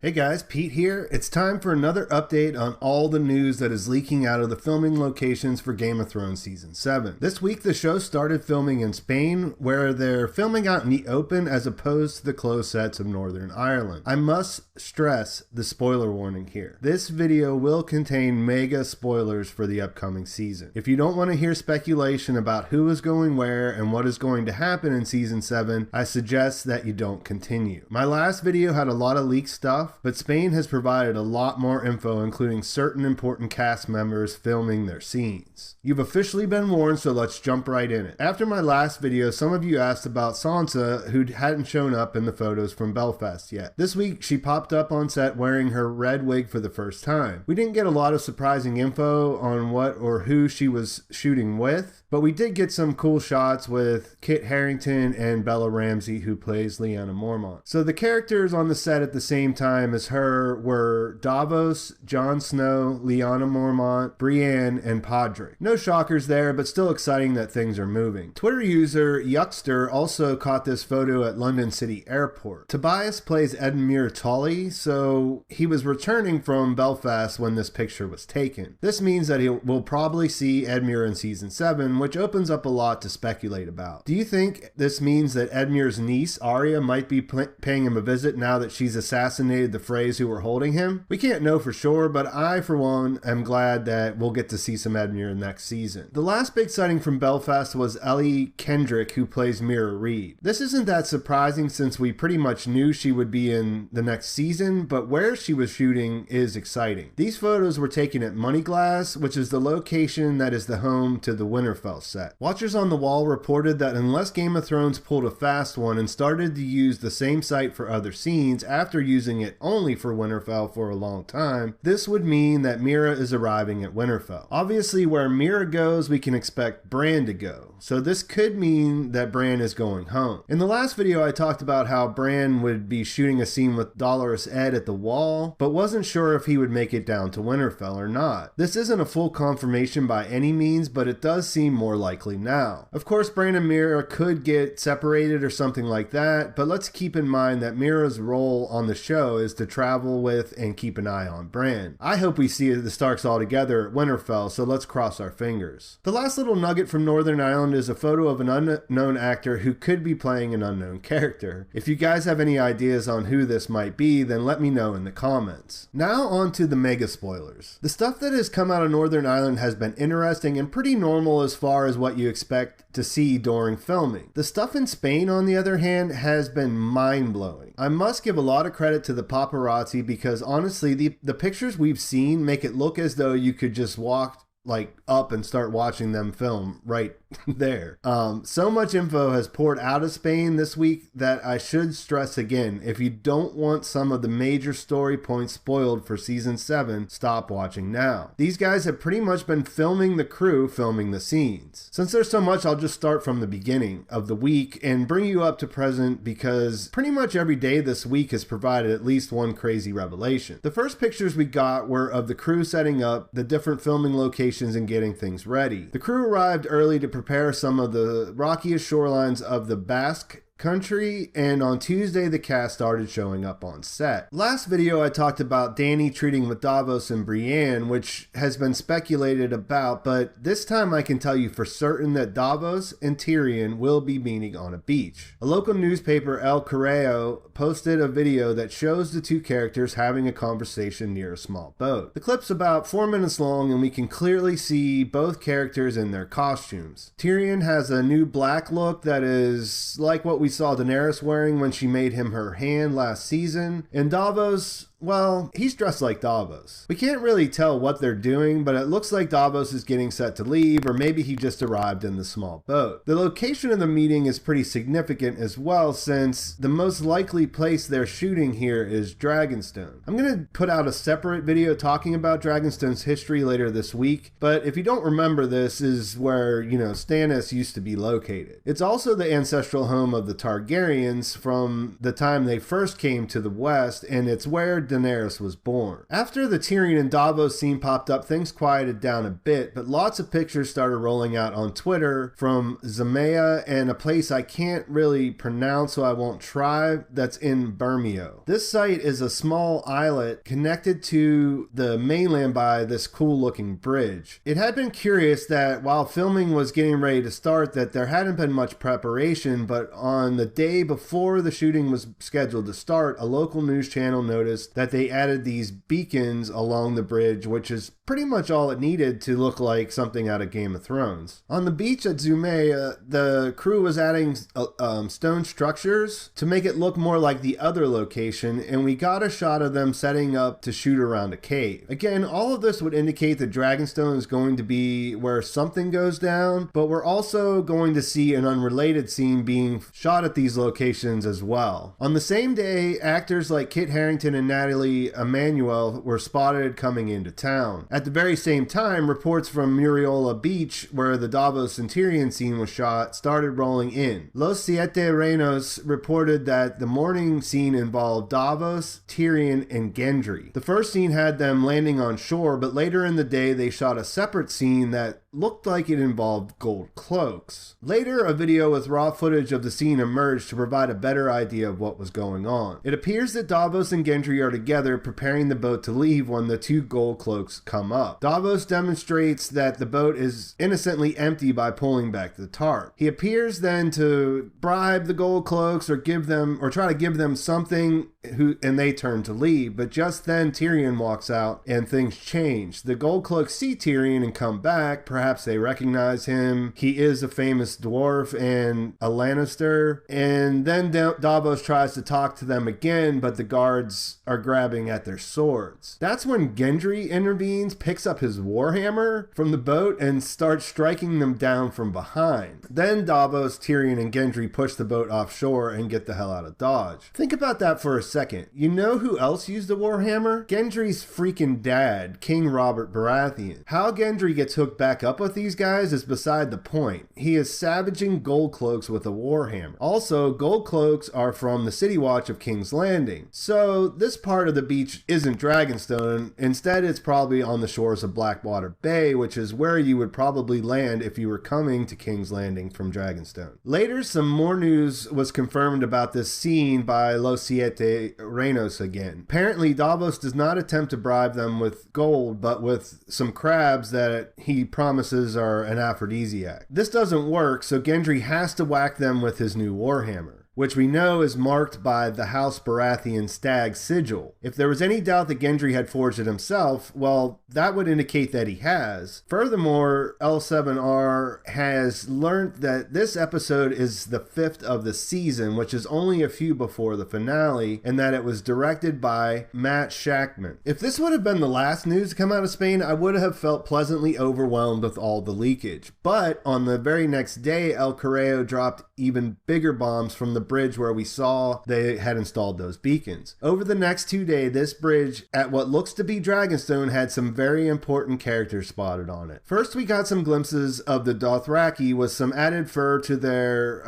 Hey guys, Pete here. It's time for another update on all the news that is leaking out of the filming locations for Game of Thrones Season 7. This week the show started filming in Spain, where they're filming out in the open as opposed to the closed sets of Northern Ireland. I must stress the spoiler warning here. This video will contain mega spoilers for the upcoming season. If you don't want to hear speculation about who is going where and what is going to happen in Season 7, I suggest that you don't continue. My last video had a lot of leaked stuff, but Spain has provided a lot more info, including certain important cast members filming their scenes. You've officially been warned, so let's jump right in it. After my last video, some of you asked about Sansa, who hadn't shown up in the photos from Belfast yet. This week, she popped up on set wearing her red wig for the first time. We didn't get a lot of surprising info on what or who she was shooting with, but we did get some cool shots with Kit Harington and Bella Ramsey, who plays Lyanna Mormont. So the characters on the set at the same time as her were Davos, Jon Snow, Lyanna Mormont, Brienne, and Podrick. No shockers there, but still exciting that things are moving. Twitter user Yuckster also caught this photo at London City Airport. Tobias plays Edmure Tully, so he was returning from Belfast when this picture was taken. This means that we'll probably see Edmure in Season 7, which opens up a lot to speculate about. Do you think this means that Edmure's niece, Arya, might be paying him a visit now that she's assassinated the Freys who were holding him? We can't know for sure, but I, for one, am glad that we'll get to see some Edmure next season. The last big sighting from Belfast was Ellie Kendrick, who plays Mira Reed. This isn't that surprising since we pretty much knew she would be in the next season, but where she was shooting is exciting. These photos were taken at Moneyglass, which is the location that is the home to the Winterfell set. Watchers on the wall reported that unless Game of Thrones pulled a fast one and started to use the same site for other scenes after using it only for Winterfell for a long time, this would mean that Mira is arriving at Winterfell. Obviously, where Mira goes, we can expect Bran to go. So this could mean that Bran is going home. In the last video, I talked about how Bran would be shooting a scene with Dolorous Ed at the Wall, but wasn't sure if he would make it down to Winterfell or not. This isn't a full confirmation by any means, but it does seem more likely now. Of course, Bran and Mira could get separated or something like that, but let's keep in mind that Mira's role on the show is to travel with and keep an eye on Bran. I hope we see the Starks all together at Winterfell, so let's cross our fingers. The last little nugget from Northern Ireland is a photo of an unknown actor who could be playing an unknown character. If you guys have any ideas on who this might be, then let me know in the comments. Now on to the mega spoilers. The stuff that has come out of Northern Ireland has been interesting and pretty normal as far as what you expect to see during filming. The stuff in Spain, on the other hand, has been mind-blowing. I must give a lot of credit to the paparazzi because honestly, the pictures we've seen make it look as though you could just walk up and start watching them film right there. So much info has poured out of Spain this week that I should stress again, if you don't want some of the major story points spoiled for Season 7, stop watching now. These guys have pretty much been filming the crew filming the scenes. Since there's so much, I'll just start from the beginning of the week and bring you up to present because pretty much every day this week has provided at least one crazy revelation. The first pictures we got were of the crew setting up the different filming locations and getting things ready. The crew arrived early to prepare some of the rockiest shorelines of the Basque country, and on Tuesday the cast started showing up on set. Last video I talked about Dany treating with Davos and Brienne, which has been speculated about, but this time I can tell you for certain that Davos and Tyrion will be meeting on a beach. A local newspaper, El Correo, posted a video that shows the two characters having a conversation near a small boat. The clip's about 4 minutes long and we can clearly see both characters in their costumes. Tyrion has a new black look that is like what we saw Daenerys wearing when she made him her hand last season, and Davos, well, he's dressed like Davos. We can't really tell what they're doing, but it looks like Davos is getting set to leave, or maybe he just arrived in the small boat. The location of the meeting is pretty significant as well, since the most likely place they're shooting here is Dragonstone. I'm going to put out a separate video talking about Dragonstone's history later this week, but if you don't remember, this is where, Stannis used to be located. It's also the ancestral home of the Targaryens from the time they first came to the west, and it's where Daenerys was born. After the Tyrion and Davos scene popped up, things quieted down a bit, but lots of pictures started rolling out on Twitter from Zemea and a place I can't really pronounce, so I won't try, that's in Bermeo. This site is a small islet connected to the mainland by this cool looking bridge. It had been curious that while filming was getting ready to start, that there hadn't been much preparation, but on the day before the shooting was scheduled to start, a local news channel noticed that they added these beacons along the bridge, which is pretty much all it needed to look like something out of Game of Thrones. On the beach at Zemea, the crew was adding stone structures to make it look more like the other location, and we got a shot of them setting up to shoot around a cave. Again, all of this would indicate that Dragonstone is going to be where something goes down, but we're also going to see an unrelated scene being shot at these locations as well. On the same day, actors like Kit Harington and Natalie Emmanuel were spotted coming into town. At the very same time, reports from Muriola Beach, where the Davos and Tyrion scene was shot, started rolling in. Los Siete Reinos reported that the morning scene involved Davos, Tyrion, and Gendry. The first scene had them landing on shore, but later in the day they shot a separate scene that looked like it involved gold cloaks. Later, a video with raw footage of the scene emerged to provide a better idea of what was going on. It appears that Davos and Gendry are together preparing the boat to leave when the two gold cloaks come up. Davos demonstrates that the boat is innocently empty by pulling back the tarp. He appears then to bribe the gold cloaks or try to give them something, and they turn to leave, but just then Tyrion walks out and things change. The gold cloaks see Tyrion and come back. Perhaps they recognize him. He is a famous dwarf and a Lannister. And then Davos tries to talk to them again, but the guards are grabbing at their swords. That's when Gendry intervenes, picks up his warhammer from the boat, and starts striking them down from behind. Then Davos, Tyrion, and Gendry push the boat offshore and get the hell out of Dodge. Think about that for a second. You know who else used a warhammer? Gendry's freaking dad, King Robert Baratheon. How Gendry gets hooked back up with these guys is beside the point. He is savaging gold cloaks with a warhammer. Also, gold cloaks are from the City Watch of King's Landing. So this part of the beach isn't Dragonstone. Instead, it's probably on the shores of Blackwater Bay, which is where you would probably land if you were coming to King's Landing from Dragonstone. Later, some more news was confirmed about this scene by Los Siete Reinos again. Apparently, Davos does not attempt to bribe them with gold, but with some crabs that he promises are an aphrodisiac. This doesn't work, so Gendry has to whack them with his new warhammer, which we know is marked by the House Baratheon stag sigil. If there was any doubt that Gendry had forged it himself, well, that would indicate that he has. Furthermore, L7R has learned that this episode is the 5th of the season, which is only a few before the finale, and that it was directed by Matt Shakman. If this would have been the last news to come out of Spain, I would have felt pleasantly overwhelmed with all the leakage. But on the very next day, El Correo dropped even bigger bombs from the bridge where we saw they had installed those beacons. Over the next 2 days, this bridge at what looks to be Dragonstone had some very important characters spotted on it. First, we got some glimpses of the Dothraki with some added fur to their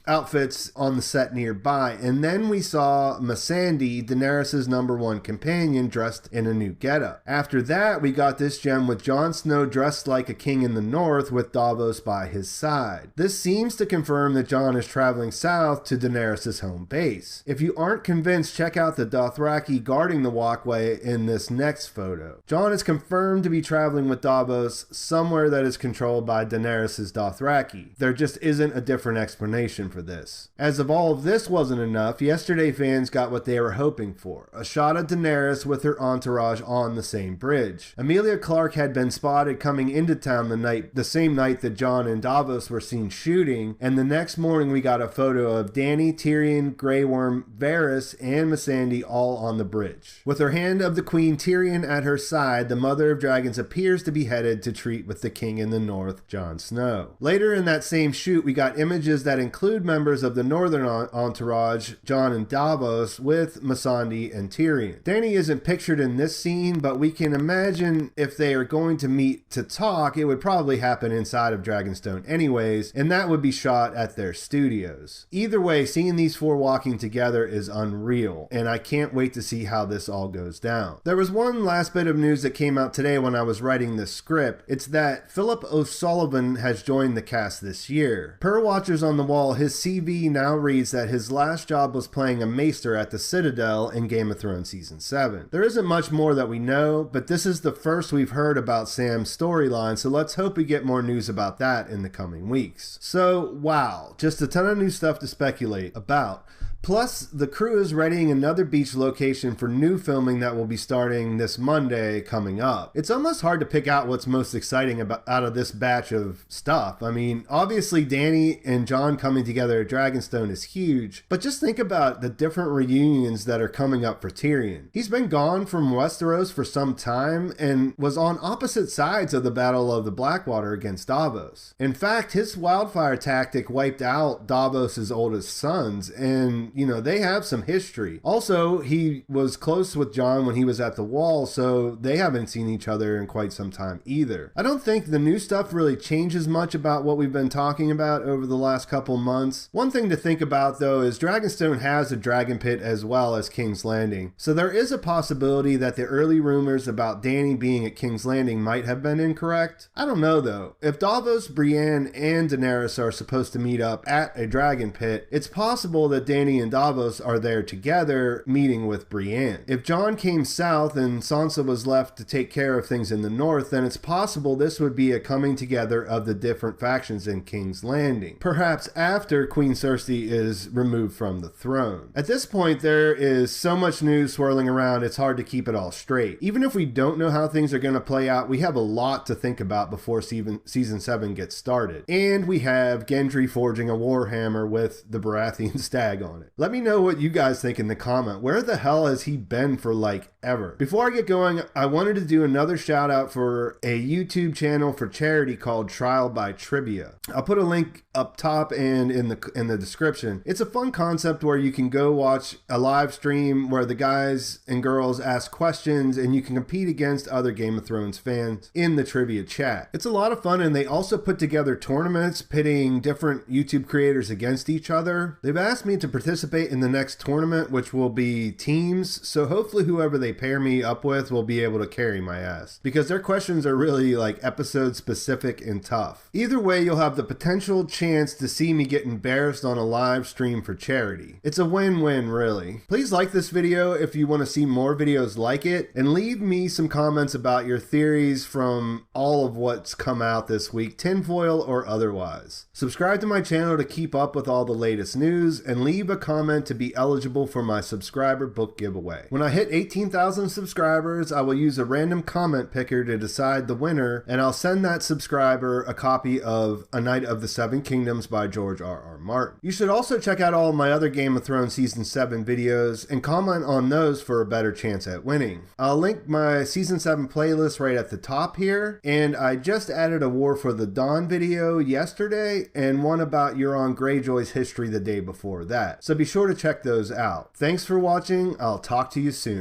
outfits on the set nearby, and then we saw Missandei, Daenerys' #1 companion, dressed in a new getup. After that, we got this gem with Jon Snow dressed like a king in the north with Davos by his side. This seems to confirm that Jon is traveling south to Daenerys' home base. If you aren't convinced, check out the Dothraki guarding the walkway in this next photo. Jon is confirmed to be traveling with Davos somewhere that is controlled by Daenerys' Dothraki. There just isn't a different explanation for this. As if all of this wasn't enough, yesterday fans got what they were hoping for. A shot of Daenerys with her entourage on the same bridge. Emilia Clarke had been spotted coming into town the same night that Jon and Davos were seen shooting, and the next morning we got a photo of Dany, Tyrion, Grey Worm, Varys, and Missandei all on the bridge. With her hand of the Queen Tyrion at her side, the Mother of Dragons appears to be headed to treat with the King in the North, Jon Snow. Later in that same shoot, we got images that include members of the Northern entourage, Jon and Davos, with Missandei and Tyrion. Dany isn't pictured in this scene, but we can imagine if they are going to meet to talk, it would probably happen inside of Dragonstone anyways, and that would be shot at their studios. Either way, seeing these four walking together is unreal, and I can't wait to see how this all goes down. There was one last bit of news that came out today when I was writing this script. It's that Philip O'Sullivan has joined the cast this year. Per Watchers on the Wall, his CV now reads that his last job was playing a maester at the Citadel in Game of Thrones Season 7. There isn't much more that we know, but this is the first we've heard about Sam's storyline, so let's hope we get more news about that in the coming weeks. So, wow, just a ton of new stuff to speculate about. Plus, the crew is readying another beach location for new filming that will be starting this Monday coming up. It's almost hard to pick out what's most exciting out of this batch of stuff. I mean, obviously Dany and Jon coming together at Dragonstone is huge, but just think about the different reunions that are coming up for Tyrion. He's been gone from Westeros for some time and was on opposite sides of the Battle of the Blackwater against Davos. In fact, his wildfire tactic wiped out Davos' oldest sons, and they have some history. Also, he was close with Jon when he was at the Wall, so they haven't seen each other in quite some time either. I don't think the new stuff really changes much about what we've been talking about over the last couple months. One thing to think about, though, is Dragonstone has a dragon pit as well as King's Landing, so there is a possibility that the early rumors about Dany being at King's Landing might have been incorrect. I don't know, though. If Davos, Brienne, and Daenerys are supposed to meet up at a dragon pit, it's possible that Dany and Davos are there together meeting with Brienne. If Jon came south and Sansa was left to take care of things in the north, then it's possible this would be a coming together of the different factions in King's Landing, perhaps after Queen Cersei is removed from the throne. At this point, there is so much news swirling around, it's hard to keep it all straight. Even if we don't know how things are going to play out, we have a lot to think about before season 7 gets started. And we have Gendry forging a warhammer with the Baratheon stag on it. Let me know what you guys think in the comment. Where the hell has he been for like ever? Before I get going, I wanted to do another shout out for a YouTube channel for charity called Trial by Trivia. I'll put a link up top and in the description. It's a fun concept where you can go watch a live stream where the guys and girls ask questions and you can compete against other Game of Thrones fans in the trivia chat. It's a lot of fun, and they also put together tournaments pitting different YouTube creators against each other. They've asked me to participate in the next tournament, which will be teams, so hopefully whoever they pair me up with will be able to carry my ass, because their questions are really like episode specific and tough. Either way, you'll have the potential chance to see me get embarrassed on a live stream for charity. It's a win-win, really. Please like this video if you want to see more videos like it, and leave me some comments about your theories from all of what's come out this week, tinfoil or otherwise. Subscribe to my channel to keep up with all the latest news, and leave a comment to be eligible for my subscriber book giveaway. When I hit 18,000 subscribers, I will use a random comment picker to decide the winner, and I'll send that subscriber a copy of A Knight of the Seven Kingdoms by George R.R. Martin. You should also check out all of my other Game of Thrones Season 7 videos and comment on those for a better chance at winning. I'll link my Season 7 playlist right at the top here, and I just added a War for the Dawn video yesterday and one about Euron Greyjoy's history the day before that, so be sure to check those out. Thanks for watching. I'll talk to you soon.